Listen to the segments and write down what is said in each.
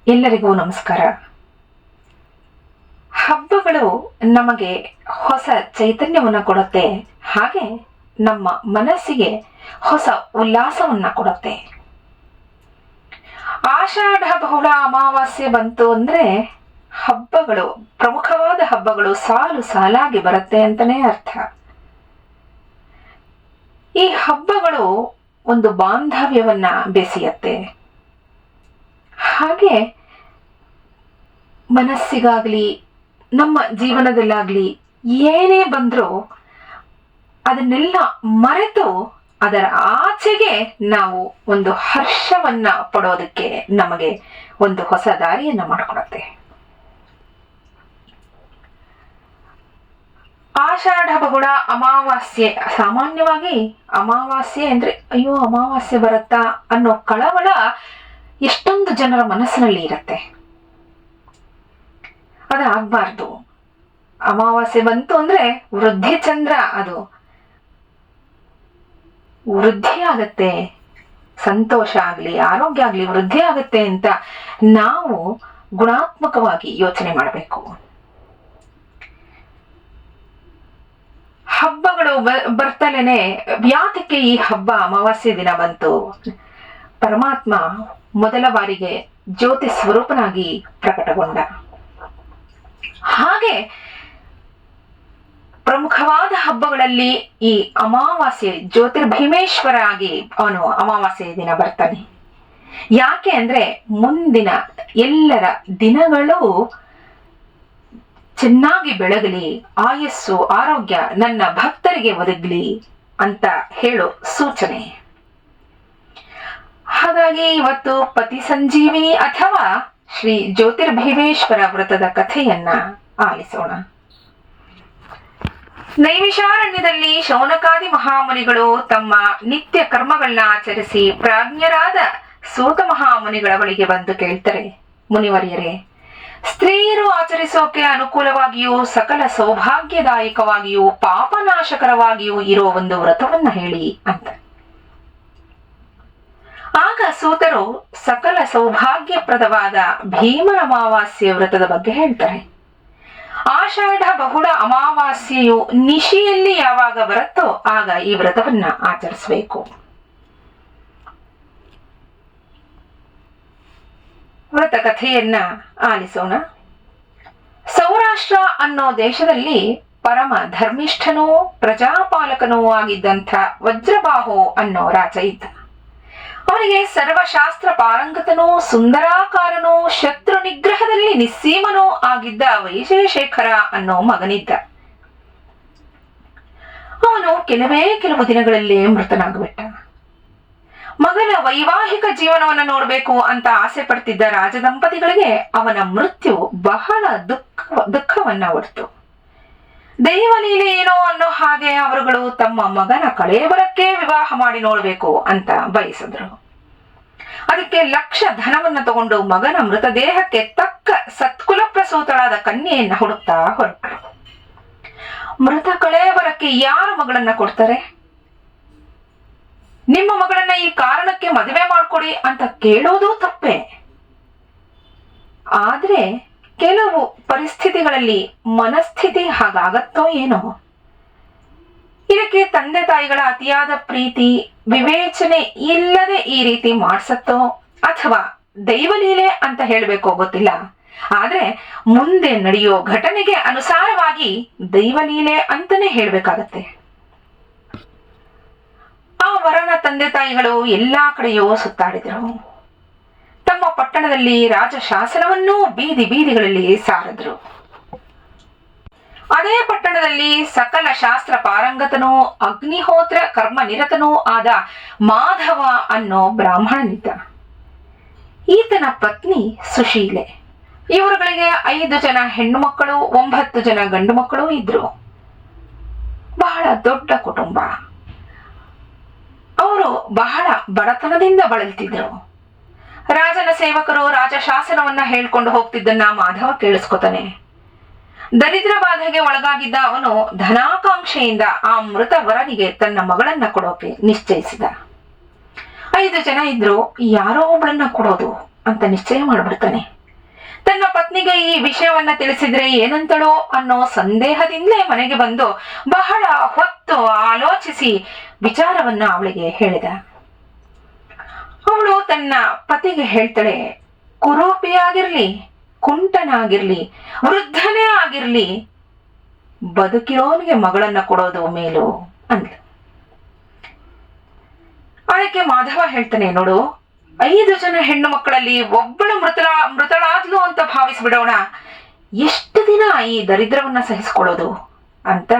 ಎಲ್ಲರಿಗೂ ನಮಸ್ಕಾರ. ಹಬ್ಬಗಳು ನಮಗೆ ಹೊಸ ಚೈತನ್ಯವನ್ನು ಕೊಡುತ್ತೆ, ಹಾಗೆ ನಮ್ಮ ಮನಸ್ಸಿಗೆ ಹೊಸ ಉಲ್ಲಾಸವನ್ನ ಕೊಡುತ್ತೆ. ಆಷಾಢ ಬಹುಳ ಅಮಾವಾಸ್ಯೆ ಬಂತು ಅಂದ್ರೆ ಹಬ್ಬಗಳು, ಪ್ರಮುಖವಾದ ಹಬ್ಬಗಳು ಸಾಲು ಸಾಲಾಗಿ ಬರುತ್ತೆ ಅಂತಾನೆ ಅರ್ಥ. ಈ ಹಬ್ಬಗಳು ಒಂದು ಬಾಂಧವ್ಯವನ್ನ ಬೆಸೆಯುತ್ತೆ. ಹಾಗೆ ಮನಸ್ಸಿಗಾಗ್ಲಿ ನಮ್ಮ ಜೀವನದಲ್ಲಾಗ್ಲಿ ಏನೇ ಬಂದ್ರೂ ಅದನ್ನೆಲ್ಲ ಮರೆತು ಅದರ ಆಚೆಗೆ ನಾವು ಒಂದು ಹರ್ಷವನ್ನ ಪಡೋದಕ್ಕೆ ನಮಗೆ ಒಂದು ಹೊಸ ದಾರಿಯನ್ನ ಮಾಡಿಕೊಡುತ್ತೆ. ಆಷಾಢ ಬಹುಳ ಅಮಾವಾಸ್ಯೆ, ಸಾಮಾನ್ಯವಾಗಿ ಅಮಾವಾಸ್ಯೆ ಅಂದ್ರೆ ಅಯ್ಯೋ ಅಮಾವಾಸ್ಯೆ ಬರುತ್ತಾ ಅನ್ನೋ ಕಳವಳ ಎಷ್ಟೊಂದು ಜನರ ಮನಸ್ಸಿನಲ್ಲಿ ಇರುತ್ತೆ. ಅದಾಗಬಾರ್ದು. ಅಮಾವಾಸ್ಯೆ ಬಂತು ಅಂದ್ರೆ ವೃದ್ಧಿ ಚಂದ್ರ, ಅದು ವೃದ್ಧಿ ಆಗತ್ತೆ, ಸಂತೋಷ ಆಗ್ಲಿ ಆರೋಗ್ಯ ಆಗ್ಲಿ ವೃದ್ಧಿ ಆಗತ್ತೆ ಅಂತ ನಾವು ಗುಣಾತ್ಮಕವಾಗಿ ಯೋಚನೆ ಮಾಡಬೇಕು. ಹಬ್ಬಗಳು ಬರ್ತಲೇನೆ ಯಾತಕ್ಕೆ ಈ ಹಬ್ಬ ಅಮಾವಾಸ್ಯೆ ದಿನ ಬಂತು? ಪರಮಾತ್ಮ ಮೊದಲ ಬಾರಿಗೆ ಜ್ಯೋತಿ ಸ್ವರೂಪನಾಗಿ ಪ್ರಕಟಗೊಂಡ. ಹಾಗೆ ಪ್ರಮುಖವಾದ ಹಬ್ಬಗಳಲ್ಲಿ ಈ ಅಮಾವಾಸ್ಯೆ ಜ್ಯೋತಿರ್ಭೀಮೇಶ್ವರ ಆಗಿ ಅವನು ಅಮಾವಾಸ್ಯೆ ದಿನ ಬರ್ತಾನೆ. ಯಾಕೆ ಅಂದ್ರೆ ಮುಂದಿನ ಎಲ್ಲರ ದಿನಗಳು ಚೆನ್ನಾಗಿ ಬೆಳಗಲಿ, ಆಯಸ್ಸು ಆರೋಗ್ಯ ನನ್ನ ಭಕ್ತರಿಗೆ ಒದಗಲಿ ಅಂತ ಹೇಳೋ ಸೂಚನೆ. ಹಾಗಾಗಿ ಇವತ್ತು ಪತಿ ಸಂಜೀವಿನಿ ಅಥವಾ ಶ್ರೀ ಜ್ಯೋತಿರ್ಭೀಮೇಶ್ವರ ವ್ರತದ ಕಥೆಯನ್ನ ಆಲಿಸೋಣ. ನೈಮಿಷಾರಣ್ಯದಲ್ಲಿ ಶೌನಕಾದಿ ಮಹಾಮುನಿಗಳು ತಮ್ಮ ನಿತ್ಯ ಕರ್ಮಗಳನ್ನ ಆಚರಿಸಿ ಪ್ರಾಜ್ಞರಾದ ಸೂತ ಮಹಾಮುನಿಗಳ ಬಳಿಗೆ ಬಂದು ಕೇಳ್ತಾರೆ, ಮುನಿವರ್ಯರೇ, ಸ್ತ್ರೀಯರು ಆಚರಿಸೋಕೆ ಅನುಕೂಲವಾಗಿಯೂ ಸಕಲ ಸೌಭಾಗ್ಯದಾಯಕವಾಗಿಯೂ ಪಾಪನಾಶಕರವಾಗಿಯೂ ಇರೋ ಒಂದು ವ್ರತವನ್ನ ಹೇಳಿ ಅಂತ. ಆಗ ಸೂತರು ಸಕಲ ಸೌಭಾಗ್ಯಪ್ರದವಾದ ಭೀಮನ ಅಮಾವಾಸ್ಯೆ ವ್ರತದ ಬಗ್ಗೆ ಹೇಳ್ತಾರೆ. ಆಷಾಢ ಬಹುಳ ಅಮಾವಾಸ್ಯೆಯು ನಿಶಿಯಲ್ಲಿ ಯಾವಾಗ ಬರುತ್ತೋ ಆಗ ಈ ವ್ರತವನ್ನ ಆಚರಿಸಬೇಕು. ವ್ರತ ಕಥೆಯನ್ನ ಆಲಿಸೋಣ. ಸೌರಾಷ್ಟ್ರ ಅನ್ನೋ ದೇಶದಲ್ಲಿ ಪರಮ ಧರ್ಮಿಷ್ಠನೂ ಪ್ರಜಾಪಾಲಕನೂ ಆಗಿದ್ದಂಥ ವಜ್ರಬಾಹು ಅನ್ನೋ ರಾಜ ಇದ್ದ. ಅವನಿಗೆ ಸರ್ವಶಾಸ್ತ್ರ ಪಾರಂಗತನೂ ಸುಂದರಾಕಾರನೂ ಶತ್ರು ನಿಗ್ರಹದಲ್ಲಿ ನಿಸ್ಸೀಮನೂ ಆಗಿದ್ದ ವೈಶೇಷೇಖರ ಅನ್ನೋ ಮಗನಿದ್ದ. ಅವನು ಕೆಲವು ದಿನಗಳಲ್ಲೇ ಮೃತನಾಗ್ಬಿಟ್ಟ. ಮಗನ ವೈವಾಹಿಕ ಜೀವನವನ್ನು ನೋಡಬೇಕು ಅಂತ ಆಸೆ ಪಡ್ತಿದ್ದ ರಾಜದಂಪತಿಗಳಿಗೆ ಅವನ ಮೃತ್ಯು ಬಹಳ ದುಃಖವನ್ನ ಹೊಡ್ತು. ದೈವಲೀಲೆ ಏನೋ ಅನ್ನೋ ಹಾಗೆ ಅವರುಗಳು ತಮ್ಮ ಮಗನ ಕಳೇಬರಕ್ಕೆ ವಿವಾಹ ಮಾಡಿ ನೋಡ್ಬೇಕು ಅಂತ ಬಯಸಿದ್ರು. ಅದಕ್ಕೆ ಲಕ್ಷ ಧನವನ್ನ ತಗೊಂಡು ಮಗನ ಮೃತದೇಹಕ್ಕೆ ತಕ್ಕ ಸತ್ಕುಲ ಪ್ರಸೂತಳಾದ ಕನ್ಯೆಯನ್ನ ಹುಡುಕ್ತಾ ಹೊರಟರು. ಮೃತ ಕಳೇಬರಕ್ಕೆ ಯಾರ ಮಗಳನ್ನ ಕೊಡ್ತಾರೆ? ನಿಮ್ಮ ಮಗಳನ್ನ ಈ ಕಾರಣಕ್ಕೆ ಮದುವೆ ಮಾಡ್ಕೊಡಿ ಅಂತ ಕೇಳೋದು ತಪ್ಪೇ. ಆದ್ರೆ ಕೆಲವು ಪರಿಸ್ಥಿತಿಗಳಲ್ಲಿ ಮನಸ್ಥಿತಿ ಹಾಗಾಗತ್ತೋ ಏನೋ. ಇದಕ್ಕೆ ತಂದೆ ತಾಯಿಗಳ ಅತಿಯಾದ ಪ್ರೀತಿ ವಿವೇಚನೆ ಇಲ್ಲದೆ ಈ ರೀತಿ ಮಾಡ್ಸತ್ತೋ ಅಥವಾ ದೈವಲೀಲೆ ಅಂತ ಹೇಳ್ಬೇಕೋ ಗೊತ್ತಿಲ್ಲ. ಆದ್ರೆ ಮುಂದೆ ನಡೆಯೋ ಘಟನೆಗೆ ಅನುಸಾರವಾಗಿ ದೈವಲೀಲೆ ಅಂತಾನೆ ಹೇಳ್ಬೇಕಾಗತ್ತೆ. ಆ ವರನ ತಂದೆ ತಾಯಿಗಳು ಎಲ್ಲಾ ಕಡೆಯೋ ಸುತ್ತಾಡಿದ್ರು. ತಮ್ಮ ಪಟ್ಟಣದಲ್ಲಿ ರಾಜಶಾಸನವನ್ನೂ ಬೀದಿ ಬೀದಿಗಳಲ್ಲಿ ಸಾರಿದ್ರು. ಅದೇ ಪಟ್ಟಣದಲ್ಲಿ ಸಕಲ ಶಾಸ್ತ್ರ ಪಾರಂಗತನೂ ಅಗ್ನಿಹೋತ್ರ ಕರ್ಮ ನಿರತನೂ ಆದ ಮಾಧವ ಅನ್ನೋ ಬ್ರಾಹ್ಮಣನಿದ್ದ. ಈತನ ಪತ್ನಿ ಸುಶೀಲೆ. ಇವರುಗಳಿಗೆ 5 ಜನ ಹೆಣ್ಣು ಮಕ್ಕಳು, 9 ಜನ ಗಂಡು ಮಕ್ಕಳು ಇದ್ರು. ಬಹಳ ದೊಡ್ಡ ಕುಟುಂಬ. ಅವರು ಬಹಳ ಬಡತನದಿಂದ ಬಳಲ್ತಿದ್ರು. ರಾಜನ ಸೇವಕರು ರಾಜಶಾಸನವನ್ನ ಹೇಳ್ಕೊಂಡು ಹೋಗ್ತಿದ್ದನ್ನ ಮಾಧವ ಕೇಳಿಸ್ಕೊತಾನೆ. ದರಿದ್ರ ಬಾಧೆಗೆ ಒಳಗಾಗಿದ್ದ ಅವನು ಧನಾಕಾಂಕ್ಷೆಯಿಂದ ಆ ಮೃತ ವರನಿಗೆ ತನ್ನ ಮಗಳನ್ನ ಕೊಡೋಕೆ ನಿಶ್ಚಯಿಸಿದ. 5 ಜನ ಇದ್ರು, ಯಾರೋ ಒಬ್ಬಳನ್ನ ಕೊಡೋದು ಅಂತ ನಿಶ್ಚಯ ಮಾಡಿಬಿಡ್ತಾನೆ. ತನ್ನ ಪತ್ನಿಗೆ ಈ ವಿಷಯವನ್ನ ತಿಳಿಸಿದ್ರೆ ಏನಂತಳೋ ಅನ್ನೋ ಸಂದೇಹದಿಂದಲೇ ಮನೆಗೆ ಬಂದು ಬಹಳ ಹೊತ್ತು ಆಲೋಚಿಸಿ ವಿಚಾರವನ್ನ ಅವಳಿಗೆ ಹೇಳಿದ. ಅವಳು ತನ್ನ ಪತಿಗೆ ಹೇಳ್ತಾಳೆ, ಕುರೂಪಿಯಾಗಿರ್ಲಿ, ಕುಂಟನಾಗಿರ್ಲಿ, ವೃದ್ಧನೇ ಆಗಿರ್ಲಿ, ಬದುಕಿರೋನಿಗೆ ಮಗಳನ್ನ ಕೊಡೋದು ಮೇಲು ಅಂದ್ಲು. ಅದಕ್ಕೆ ಮಾಧವ ಹೇಳ್ತಾನೆ, ನೋಡು, 5 ಜನ ಹೆಣ್ಣು ಮಕ್ಕಳಲ್ಲಿ ಒಬ್ಬಳು ಮೃತಳಾದ್ಲು ಅಂತ ಭಾವಿಸ್ಬಿಡೋಣ, ಎಷ್ಟು ದಿನ ಈ ದರಿದ್ರವನ್ನ ಸಹಿಸ್ಕೊಳ್ಳೋದು ಅಂತ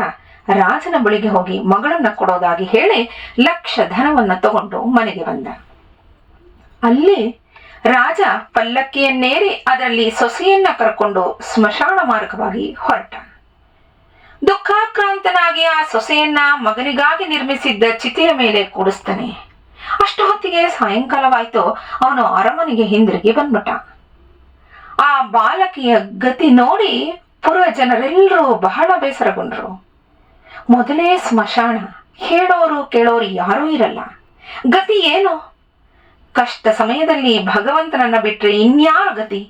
ರಾಜನ ಬಳಿಗೆ ಹೋಗಿ ಮಗಳನ್ನ ಕೊಡೋದಾಗಿ ಹೇಳಿ 1,00,000 ಧನವನ್ನ ತಗೊಂಡು ಮನೆಗೆ ಬಂದ. ಅಲ್ಲಿ ರಾಜ ಪಲ್ಲಕ್ಕಿಯನ್ನೇರಿ ಅದರಲ್ಲಿ ಸೊಸೆಯನ್ನ ಕರ್ಕೊಂಡು ಸ್ಮಶಾನ ಮಾರ್ಗವಾಗಿ ಹೊರಟ. ದುಃಖಾಕ್ರಾಂತನಾಗಿ ಆ ಸೊಸೆಯನ್ನ ಮಗನಿಗಾಗಿ ನಿರ್ಮಿಸಿದ್ದ ಚಿತೆಯ ಮೇಲೆ ಕೂಡಿಸ್ತಾನೆ. ಅಷ್ಟು ಹೊತ್ತಿಗೆ ಸಾಯಂಕಾಲವಾಯ್ತು. ಅವನು ಅರಮನೆಗೆ ಹಿಂದಿರುಗಿ ಬಂದ್ಬಿಟ್ಟ. ಆ ಬಾಲಕಿಯ ಗತಿ ನೋಡಿ ಪುರ ಜನರೆಲ್ಲರೂ ಬಹಳ ಬೇಸರಗೊಂಡ್ರು. ಮೊದಲೇ ಸ್ಮಶಾನ, ಹೇಳೋರು ಕೇಳೋರು ಯಾರೂ ಇರಲ್ಲ, ಗತಿ ಏನು? ಕಷ್ಟ ಸಮಯದಲ್ಲಿ ಭಗವಂತನನ್ನ ಬಿಟ್ರೆ ಇನ್ಯಾರ ಗತಿ?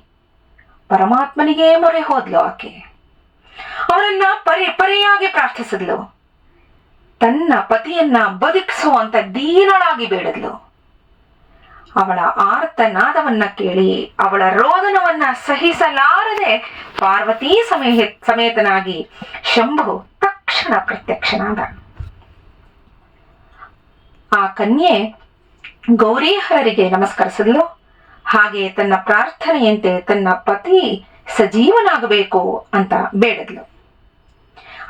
ಪರಮಾತ್ಮನಿಗೆ ಮೊರೆ ಹೋದ್ಲು ಆಕೆ. ಅವರನ್ನ ಪರಿಯಾಗಿ ಪ್ರಾರ್ಥಿಸಿದ್ಲು. ತನ್ನ ಪತಿಯನ್ನ ಬದುಕಿಸುವಂತ ದೀನಳಾಗಿ ಬೇಡದ್ಲು. ಅವಳ ಆರ್ತನಾದವನ್ನ ಕೇಳಿ ಅವಳ ರೋದನವನ್ನ ಸಹಿಸಲಾರದೆ ಪಾರ್ವತೀ ಸಮೇತನಾಗಿ ಶಂಭು ತಕ್ಷಣ ಪ್ರತ್ಯಕ್ಷನಾದ. ಆ ಕನ್ಯೆ ಗೌರೀಹರರಿಗೆ ನಮಸ್ಕರಿಸಿದ್ಲು. ಹಾಗೆ ತನ್ನ ಪ್ರಾರ್ಥನೆಯಂತೆ ತನ್ನ ಪತಿ ಸಜೀವನಾಗಬೇಕು ಅಂತ ಬೇಡದ್ಲು.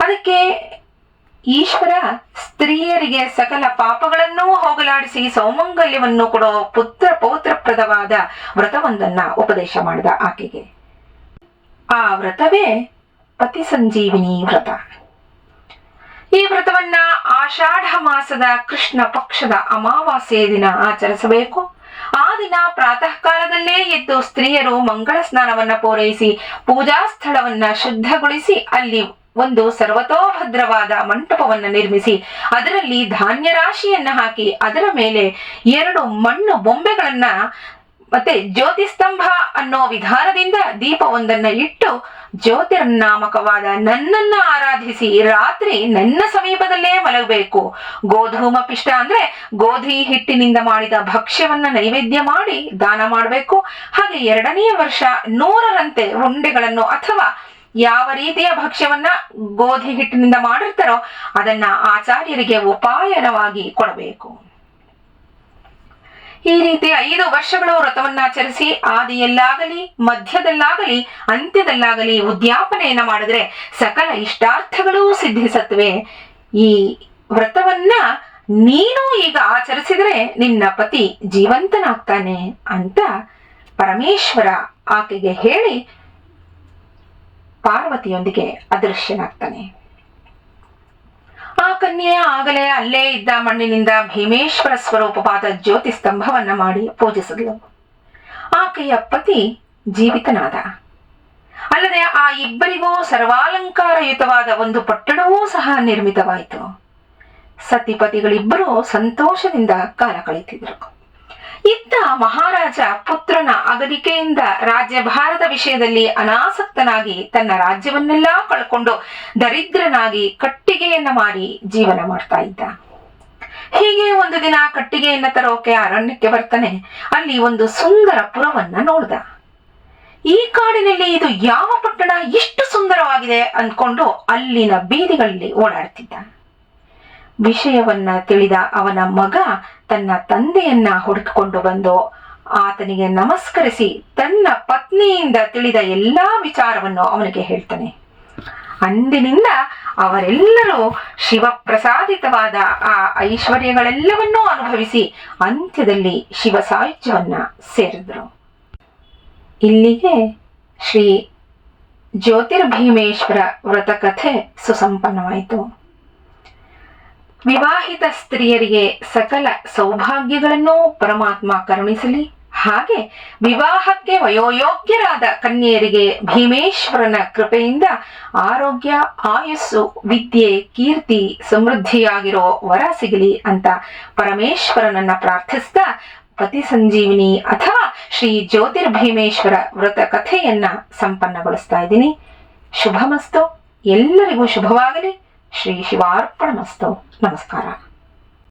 ಅದಕ್ಕೆ ಈಶ್ವರ ಸ್ತ್ರೀಯರಿಗೆ ಸಕಲ ಪಾಪಗಳನ್ನೂ ಹೋಗಲಾಡಿಸಿ ಸೌಮಂಗಲ್ಯವನ್ನು ಕೊಡೋ ಪೌತ್ರಪ್ರದವಾದ ವ್ರತವೊಂದನ್ನ ಉಪದೇಶ ಮಾಡಿದ ಆಕೆಗೆ. ಆ ವ್ರತವೇ ಪತಿ ಸಂಜೀವಿನಿ ವ್ರತ. ಈ ವ್ರತವನ್ನ ಆಷಾಢ ಮಾಸದ ಕೃಷ್ಣ ಪಕ್ಷದ ಅಮಾವಾಸ್ಯೆಯ ದಿನ ಆಚರಿಸಬೇಕು. ಆ ದಿನ ಪ್ರಾತಃ ಕಾಲದಲ್ಲೇ ಎದ್ದು ಸ್ತ್ರೀಯರು ಮಂಗಳ ಸ್ನಾನವನ್ನ ಪೂರೈಸಿ ಪೂಜಾ ಸ್ಥಳವನ್ನ ಶುದ್ಧಗೊಳಿಸಿ ಅಲ್ಲಿ ಒಂದು ಸರ್ವತೋಭದ್ರವಾದ ಮಂಟಪವನ್ನ ನಿರ್ಮಿಸಿ ಅದರಲ್ಲಿ ಧಾನ್ಯ ರಾಶಿಯನ್ನ ಹಾಕಿ ಅದರ ಮೇಲೆ 2 ಮಣ್ಣು ಬೊಂಬೆಗಳನ್ನ ಮತ್ತೆ ಜ್ಯೋತಿಸ್ತಂಭ ಅನ್ನೋ ವಿಧಾನದಿಂದ ದೀಪವೊಂದನ್ನ ಇಟ್ಟು ಜ್ಯೋತಿರ್ನಾಮಕವಾದ ನನ್ನನ್ನ ಆರಾಧಿಸಿ ರಾತ್ರಿ ನನ್ನ ಸಮೀಪದಲ್ಲೇ ಮಲಗಬೇಕು. ಗೋಧೂಮ ಪಿಷ್ಟ ಅಂದ್ರೆ ಗೋಧಿ ಹಿಟ್ಟಿನಿಂದ ಮಾಡಿದ ಭಕ್ಷ್ಯವನ್ನ ನೈವೇದ್ಯ ಮಾಡಿ ದಾನ ಮಾಡಬೇಕು. ಹಾಗೆ 2ನೇ ವರ್ಷ 100ರಂತೆ ಉಂಡೆಗಳನ್ನು ಅಥವಾ ಯಾವ ರೀತಿಯ ಭಕ್ಷ್ಯವನ್ನ ಗೋಧಿ ಹಿಟ್ಟಿನಿಂದ ಮಾಡಿರ್ತಾರೋ ಅದನ್ನ ಆಚಾರ್ಯರಿಗೆ ಉಪಾಯನವಾಗಿ ಕೊಡಬೇಕು. ಈ ರೀತಿ 5 ವರ್ಷಗಳು ವ್ರತವನ್ನಾಚರಿಸಿ ಆದಿಯಲ್ಲಾಗಲಿ ಮಧ್ಯದಲ್ಲಾಗಲಿ ಅಂತ್ಯದಲ್ಲಾಗಲಿ ಉದ್ಯಾಪನೆಯನ್ನ ಮಾಡಿದ್ರೆ ಸಕಲ ಇಷ್ಟಾರ್ಥಗಳೂ ಸಿದ್ಧಿಸತ್ವೆ. ಈ ವ್ರತವನ್ನ ನೀನು ಈಗ ಆಚರಿಸಿದ್ರೆ ನಿನ್ನ ಪತಿ ಜೀವಂತನಾಗ್ತಾನೆ ಅಂತ ಪರಮೇಶ್ವರ ಆಕೆಗೆ ಹೇಳಿ ಪಾರ್ವತಿಯೊಂದಿಗೆ ಅದೃಶ್ಯನಾಗ್ತಾನೆ. ಆ ಕನ್ಯೆ ಆಗಲೇ ಅಲ್ಲೇ ಇದ್ದ ಮಣ್ಣಿನಿಂದ ಭೀಮೇಶ್ವರ ಸ್ವರೂಪವಾದ ಜ್ಯೋತಿ ಸ್ತಂಭವನ್ನ ಮಾಡಿ ಪೂಜಿಸಿದ್ಲು. ಆಕೆಯ ಪತಿ ಜೀವಿತನಾದ. ಅಲ್ಲದೆ ಆ ಇಬ್ಬರಿಗೂ ಸರ್ವಾಲಂಕಾರಯುತವಾದ ಒಂದು ಪಟ್ಟಣವೂ ಸಹ ನಿರ್ಮಿತವಾಯಿತು. ಸತಿಪತಿಗಳಿಬ್ಬರೂ ಸಂತೋಷದಿಂದ ಕಾಲ ಕಳೆಯುತ್ತಿದ್ರು. ಇತ್ತ ಮಹಾರಾಜ ಪುತ್ರನ ಅಗಲಿಕೆಯಿಂದ ರಾಜ್ಯಭಾರದ ವಿಷಯದಲ್ಲಿ ಅನಾಸಕ್ತನಾಗಿ ತನ್ನ ರಾಜ್ಯವನ್ನೆಲ್ಲ ಕಳ್ಕೊಂಡು ದರಿದ್ರನಾಗಿ ಕಟ್ಟಿಗೆಯನ್ನ ಮಾರಿ ಜೀವನ ಮಾಡ್ತಾ ಇದ್ದ. ಹೀಗೆ ಒಂದು ದಿನ ಕಟ್ಟಿಗೆಯನ್ನ ತರೋಕೆ ಅರಣ್ಯಕ್ಕೆ ಬರ್ತಾನೆ. ಅಲ್ಲಿ ಒಂದು ಸುಂದರ ಪುರವನ್ನ ನೋಡ್ದ. ಈ ಕಾಡಿನಲ್ಲಿ ಇದು ಯಾವ ಪಟ್ಟಣ ಇಷ್ಟು ಸುಂದರವಾಗಿದೆ ಅಂದ್ಕೊಂಡು ಅಲ್ಲಿನ ಬೀದಿಗಳಲ್ಲಿ ಓಡಾಡ್ತಿದ್ದ. ವಿಷಯವನ್ನ ತಿಳಿದ ಅವನ ಮಗ ತನ್ನ ತಂದೆಯನ್ನ ಹುಡುಕಿಕೊಂಡು ಬಂದು ಆತನಿಗೆ ನಮಸ್ಕರಿಸಿ ತನ್ನ ಪತ್ನಿಯಿಂದ ತಿಳಿದ ಎಲ್ಲಾ ವಿಚಾರವನ್ನು ಅವನಿಗೆ ಹೇಳ್ತಾನೆ. ಅಂದಿನಿಂದ ಅವರೆಲ್ಲರೂ ಶಿವಪ್ರಸಾದಿತವಾದ ಆ ಐಶ್ವರ್ಯಗಳೆಲ್ಲವನ್ನೂ ಅನುಭವಿಸಿ ಅಂತ್ಯದಲ್ಲಿ ಶಿವ ಸಾಯುಜ್ಯವನ್ನ ಸೇರಿದ್ರು. ಇಲ್ಲಿಗೆ ಶ್ರೀ ಜ್ಯೋತಿರ್ಭೀಮೇಶ್ವರ ವ್ರತಕಥೆ ಸುಸಂಪನ್ನವಾಯಿತು. ವಿವಾಹಿತ ಸ್ತ್ರೀಯರಿಗೆ ಸಕಲ ಸೌಭಾಗ್ಯಗಳನ್ನು ಪರಮಾತ್ಮ ಕರುಣಿಸಲಿ. ಹಾಗೆ ವಿವಾಹಕ್ಕೆ ವಯೋಯೋಗ್ಯರಾದ ಕನ್ಯೆಯರಿಗೆ ಭೀಮೇಶ್ವರನ ಕೃಪೆಯಿಂದ ಆರೋಗ್ಯ, ಆಯಸ್ಸು, ವಿದ್ಯೆ, ಕೀರ್ತಿ, ಸಮೃದ್ಧಿಯಾಗಿರೋ ವರ ಸಿಗಲಿ ಅಂತ ಪರಮೇಶ್ವರನನ್ನ ಪ್ರಾರ್ಥಿಸ್ತಾ ಪತಿ ಸಂಜೀವಿನಿ ಅಥವಾ ಶ್ರೀ ಜ್ಯೋತಿರ್ಭೀಮೇಶ್ವರ ವ್ರತ ಕಥೆಯನ್ನ ಸಂಪನ್ನಗೊಳಿಸ್ತಾ ಇದ್ದೀನಿ. ಶುಭಮಸ್ತು. ಎಲ್ಲರಿಗೂ ಶುಭವಾಗಲಿ. ಶ್ರೀ ಶಿವಾರ್ಪಣಮಸ್ತು. ನಮಸ್ಕಾರ.